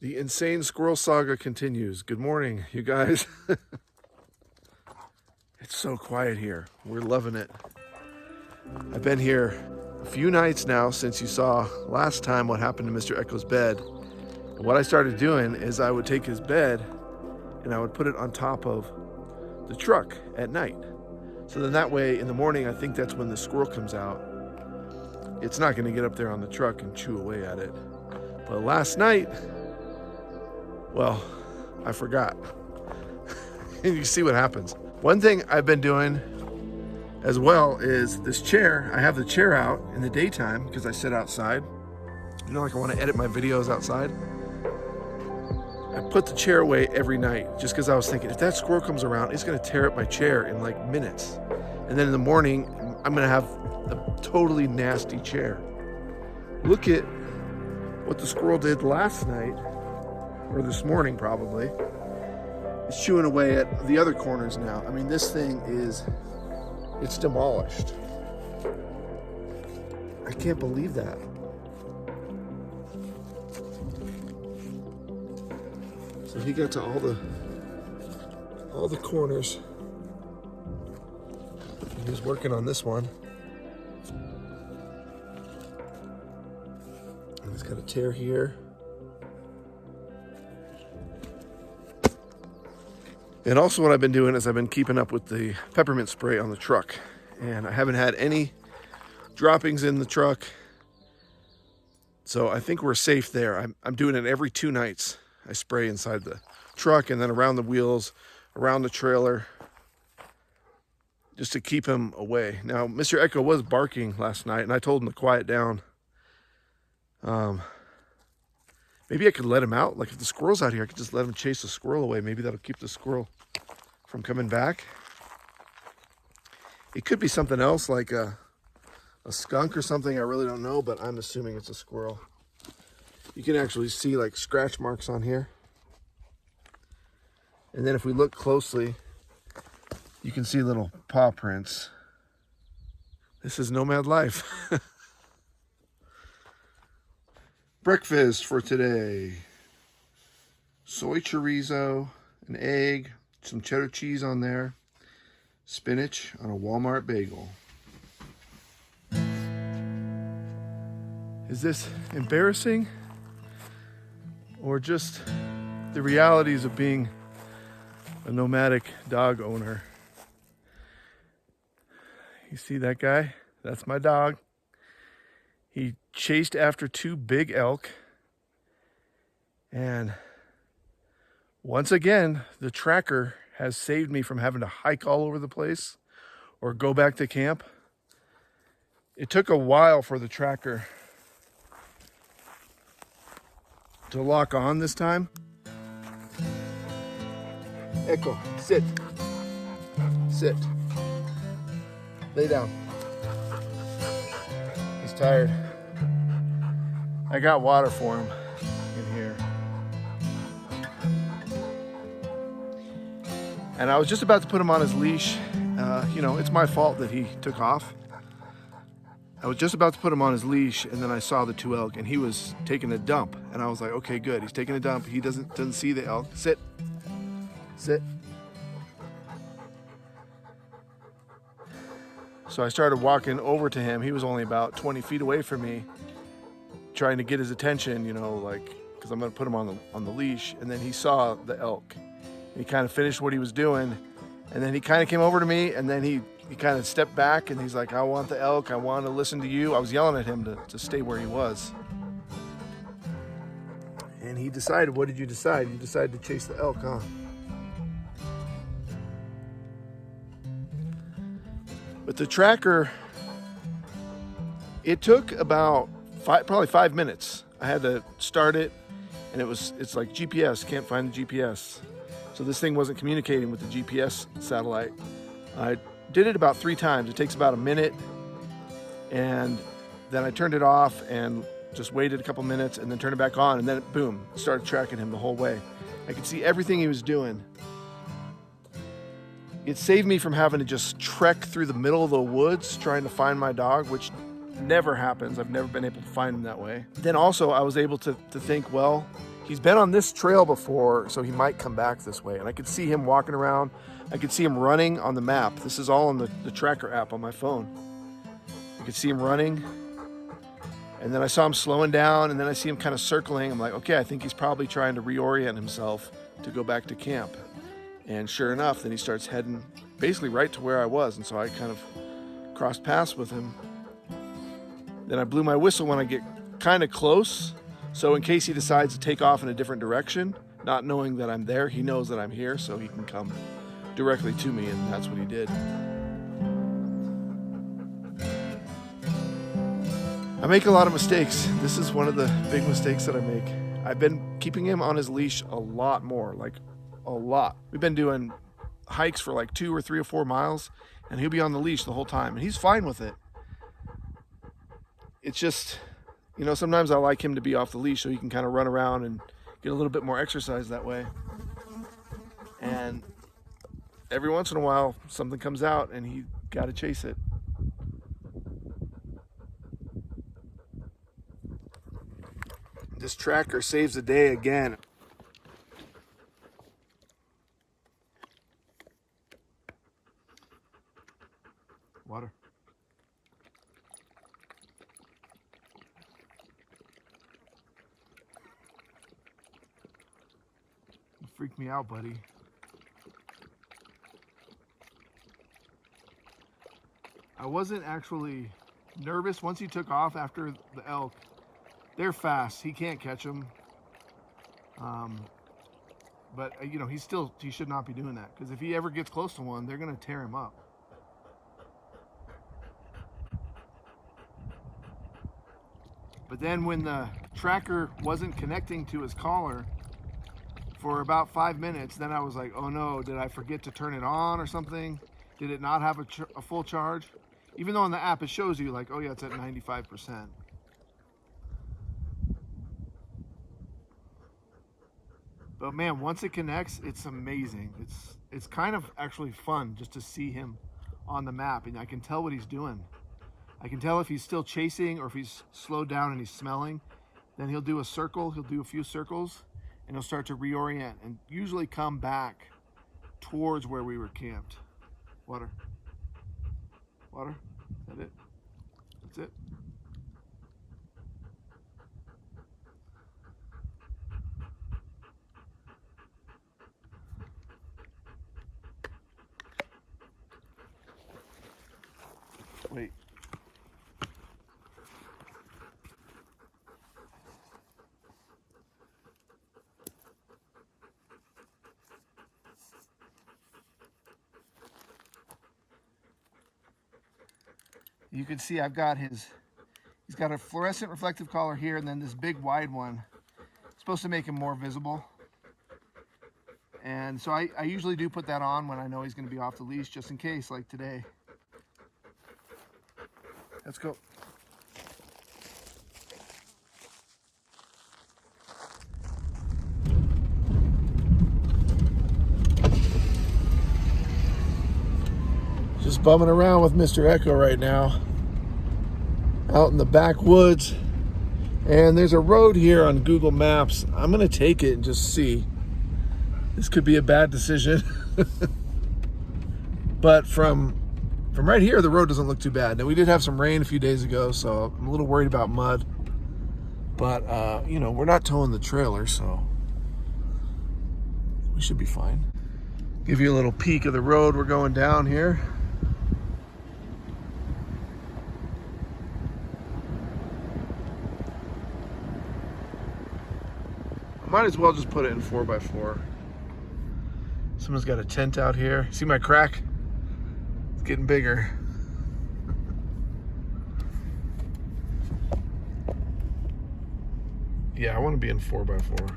The insane squirrel saga continues. Good morning, you guys. It's so quiet here. We're loving it. I've been here a few nights now since you saw last time what happened to Mr. Echo's bed. And what I started doing is I would take his bed and I would put it on top of the truck at night. So then that way in the morning, I think that's when the squirrel comes out. It's not going to get up there on the truck and chew away at it. But last night, well, I forgot. And you see what happens. One thing I've been doing as well is this chair. I have the chair out in the daytime because I sit outside. You know, like I want to edit my videos outside. I put the chair away every night just because I was thinking if that squirrel comes around, it's going to tear up my chair in like minutes. And then in the morning, I'm going to have a totally nasty chair. Look at what the squirrel did last night, or this morning probably. It's chewing away at the other corners now. I mean, this thing it's demolished. I can't believe that. So he got to all the corners. He was working on this one. And he's got a tear here. And also what I've been doing is I've been keeping up with the peppermint spray on the truck. And I haven't had any droppings in the truck. So I think we're safe there. I'm doing it every 2 nights. I spray inside the truck and then around the wheels, around the trailer, just to keep him away. Now, Mr. Echo was barking last night and I told him to quiet down. Maybe I could let him out. Like if the squirrel's out here, I could just let him chase the squirrel away. Maybe that'll keep the squirrel from coming back. It could be something else like a skunk or something. I really don't know, but I'm assuming it's a squirrel. You can actually see like scratch marks on here. And then if we look closely, you can see little paw prints. This is nomad life. Breakfast for today. Soy chorizo, an egg, some cheddar cheese on there, spinach on a Walmart bagel. Is this embarrassing? Or just the realities of being a nomadic dog owner? You see that guy? That's my dog. He chased after 2 big elk. And once again, the tracker has saved me from having to hike all over the place or go back to camp. It took a while for the tracker to lock on this time. Echo, sit. Sit. Lay down. He's tired. I got water for him in here. And I was just about to put him on his leash. You know, it's my fault that he took off. I was just about to put him on his leash and then I saw the 2 elk and he was taking a dump. And I was like, okay, good. He's taking a dump. He doesn't see the elk. Sit. Sit. So I started walking over to him. He was only about 20 feet away from me, trying to get his attention, you know, like, because I'm going to put him on the leash. And then he saw the elk. He kind of finished what he was doing. And then he kind of came over to me and then he kind of stepped back and he's like, I want the elk. I want to listen to you. I was yelling at him to stay where he was. And he decided, what did you decide? You decided to chase the elk, huh? But the tracker, it took about probably 5 minutes. I had to start it and it's like GPS, can't find the GPS. So this thing wasn't communicating with the GPS satellite. I did it about 3 times. It takes about a minute. And then I turned it off and just waited a couple minutes and then turned it back on. And then boom, started tracking him the whole way. I could see everything he was doing. It saved me from having to just trek through the middle of the woods trying to find my dog, which never happens. I've never been able to find him that way. Then also I was able to think, well, He's been on this trail before, so he might come back this way. And I could see him walking around. I could see him running on the map. This is all on the tracker app on my phone. You could see him running. And then I saw him slowing down, and then I see him kind of circling. I'm like, okay, I think he's probably trying to reorient himself to go back to camp. And sure enough, then he starts heading basically right to where I was. And so I kind of crossed paths with him. Then I blew my whistle when I get kind of close. So in case he decides to take off in a different direction, not knowing that I'm there, he knows that I'm here, so he can come directly to me, and that's what he did. I make a lot of mistakes. This is one of the big mistakes that I make. I've been keeping him on his leash a lot more, like a lot. We've been doing hikes for like 2 or 3 or 4 miles, and he'll be on the leash the whole time, and he's fine with it. It's just, you know, sometimes I like him to be off the leash so he can kind of run around and get a little bit more exercise that way. And every once in a while, something comes out and he got to chase it. This tracker saves the day again. Water. You freaked me out, buddy. I wasn't actually nervous once he took off after the elk. They're fast. He can't catch them. But you know, he should not be doing that, because if he ever gets close to one, they're going to tear him up. But then when the tracker wasn't connecting to his collar for about 5 minutes, then I was like, oh no, did I forget to turn it on or something? Did it not have a full charge? Even though on the app it shows you like, oh yeah, it's at 95%. But man, once it connects, it's amazing. It's kind of actually fun just to see him on the map, and I can tell what he's doing. I can tell if he's still chasing or if he's slowed down and he's smelling. Then he'll do a circle, he'll do a few circles, and he'll start to reorient and usually come back towards where we were camped. Water. Water? Is that it? That's it? Wait. You can see I've got he's got a fluorescent reflective collar here, and then this big wide one. It's supposed to make him more visible. And so I usually do put that on when I know he's going to be off the leash, just in case, like today. Let's go. Just bumming around with Mr. Echo right now, out in the backwoods. And there's a road here on Google Maps. I'm gonna take it and just see. This could be a bad decision. But from right here, the road doesn't look too bad. Now, we did have some rain a few days ago, so I'm a little worried about mud. But, you know, we're not towing the trailer, so we should be fine. Give you a little peek of the road we're going down here. I might as well just put it in 4x4. Someone's got a tent out here. See my crack? It's getting bigger. Yeah, I want to be in 4x4.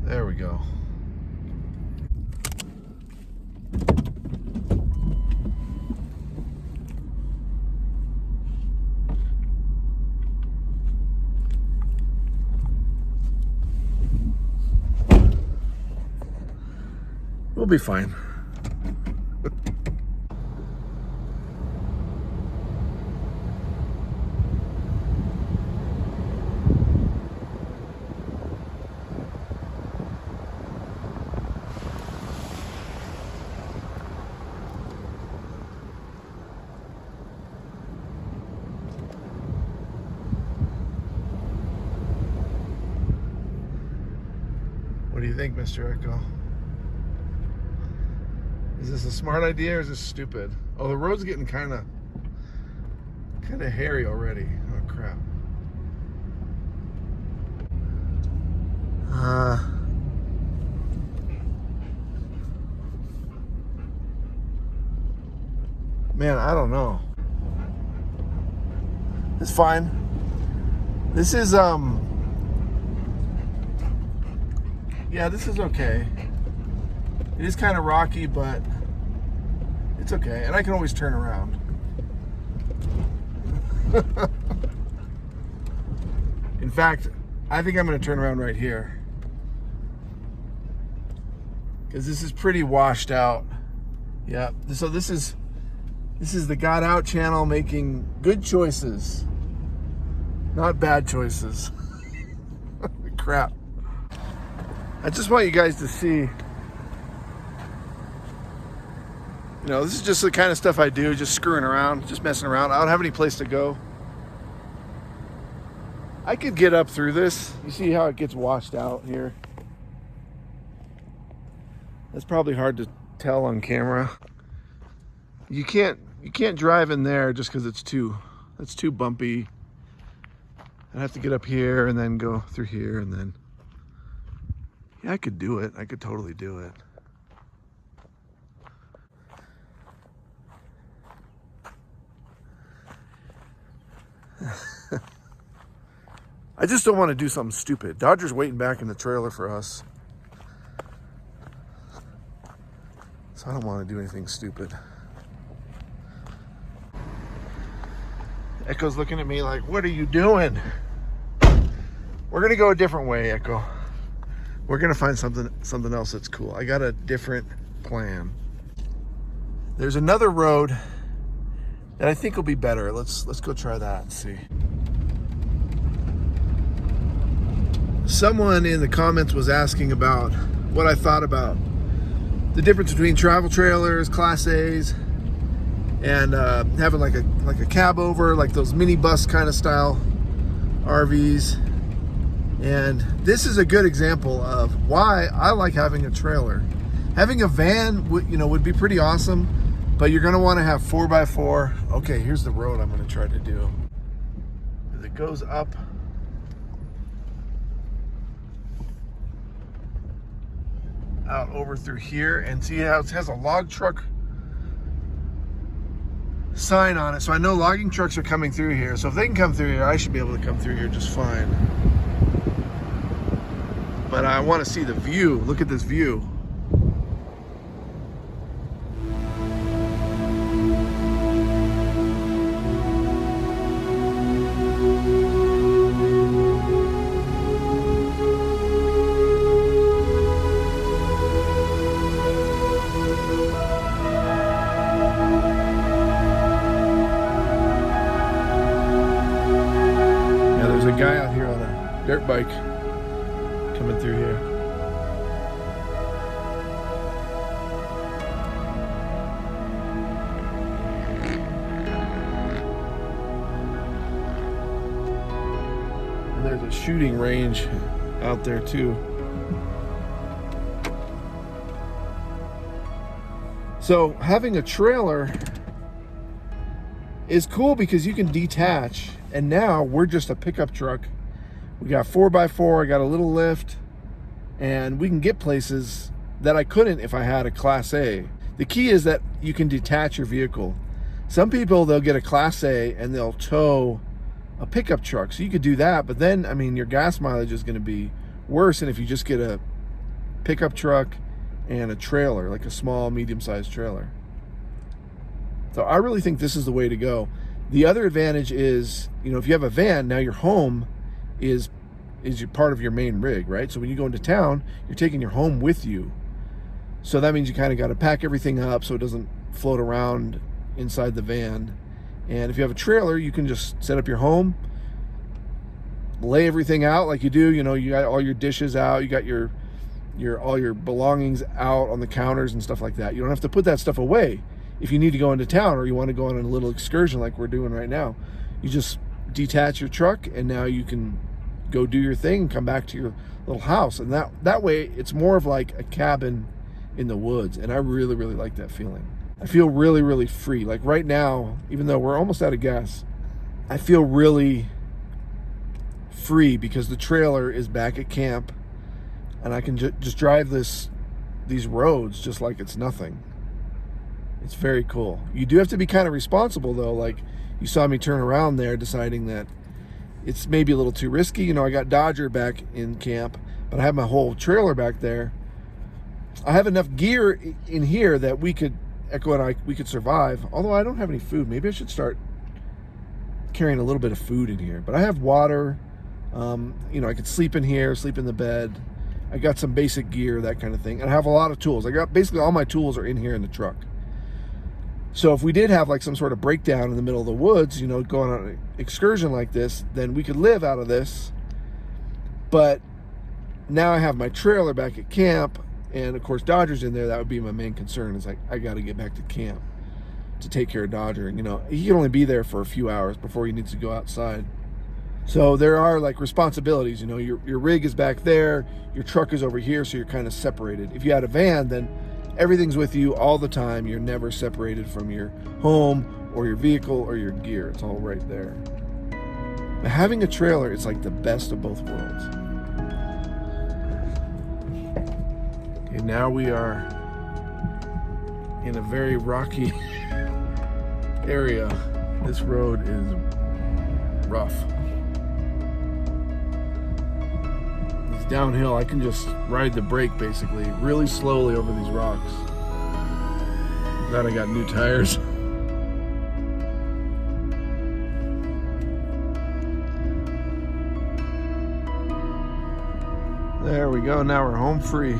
There we go. We'll be fine. you think, Mr. Echo? Is this a smart idea or is this stupid? Oh, the road's getting kind of hairy already. Oh, crap. Man, I don't know. It's fine. This is, yeah, this is okay. It is kind of rocky, but it's okay. And I can always turn around. In fact, I think I'm going to turn around right here. Because this is pretty washed out. Yeah, so this is the Got Out channel making good choices, not bad choices. Crap. I just want you guys to see, you know, this is just the kind of stuff I do, just screwing around, just messing around. I don't have any place to go. I could get up through this. You see how it gets washed out here? That's probably hard to tell on camera. You can't drive in there just because it's too bumpy. I'd have to get up here and then go through here and then, yeah, I could do it. I could totally do it. I just don't want to do something stupid. Dodger's waiting back in the trailer for us. So I don't want to do anything stupid. Echo's looking at me like, what are you doing? We're gonna go a different way, Echo. We're gonna find something else that's cool. I got a different plan. There's another road that I think will be better. Let's go try that and see. Someone in the comments was asking about what I thought about the difference between travel trailers, Class A's, and having like a cab over, like those minibus kind of style RVs. And this is a good example of why I like having a trailer. Having a van would be pretty awesome, but you're gonna want to have 4x4. Okay, here's the road I'm gonna try to do. It goes up out over through here, and see how it has a log truck sign on it, so I know logging trucks are coming through here. So if they can come through here, I should be able to come through here just fine. But I want to see the view. Look at this view. There's a guy out here on a dirt bike coming through here. And there's a shooting range out there too. So having a trailer is cool because you can detach, and now we're just a pickup truck. We got 4x4, I got a little lift, and we can get places that I couldn't if I had a Class A. The key is that you can detach your vehicle. Some people, they'll get a Class A and they'll tow a pickup truck. So you could do that, but then, I mean, your gas mileage is gonna be worse than if you just get a pickup truck and a trailer, like a small, medium-sized trailer. So I really think this is the way to go. The other advantage is, if you have a van, now your home is your part of your main rig, right? So when you go into town, you're taking your home with you. So that means you kind of got to pack everything up so it doesn't float around inside the van. And if you have a trailer, you can just set up your home, lay everything out like you do. You got all your dishes out, you got your all your belongings out on the counters and stuff like that. You don't have to put that stuff away. If you need to go into town or you want to go on a little excursion like we're doing right now, you just detach your truck and now you can go do your thing and come back to your little house. And that way it's more of like a cabin in the woods. And I really, really like that feeling. I feel really, really free. Like right now, even though we're almost out of gas, I feel really free because the trailer is back at camp and I can just drive these roads just like it's nothing. It's very cool. You do have to be kind of responsible though. Like you saw me turn around there deciding that it's maybe a little too risky. You know, I got Dodger back in camp, but I have my whole trailer back there. I have enough gear in here that Echo and I could survive. Although I don't have any food. Maybe I should start carrying a little bit of food in here. But I have water. You know, I could sleep in here, sleep in the bed. I got some basic gear, that kind of thing. And I have a lot of tools. I got basically all my tools are in here in the truck. So if we did have like some sort of breakdown in the middle of the woods, you know, going on an excursion like this, then we could live out of this. But now I have my trailer back at camp, and of course Dodger's in there. That would be my main concern. Is like I got to get back to camp to take care of Dodger. And you know, he can only be there for a few hours before he needs to go outside. So there are like responsibilities. You know, your rig is back there, your truck is over here, so you're kind of separated. If you had a van, then everything's with you all the time. You're never separated from your home or your vehicle or your gear. It's all right there. But having a trailer is like the best of both worlds. And now we are in a very rocky area. This road is rough. It's downhill. I can just ride the brake basically really slowly over these rocks. Glad I got new tires. There we go. Now we're home free.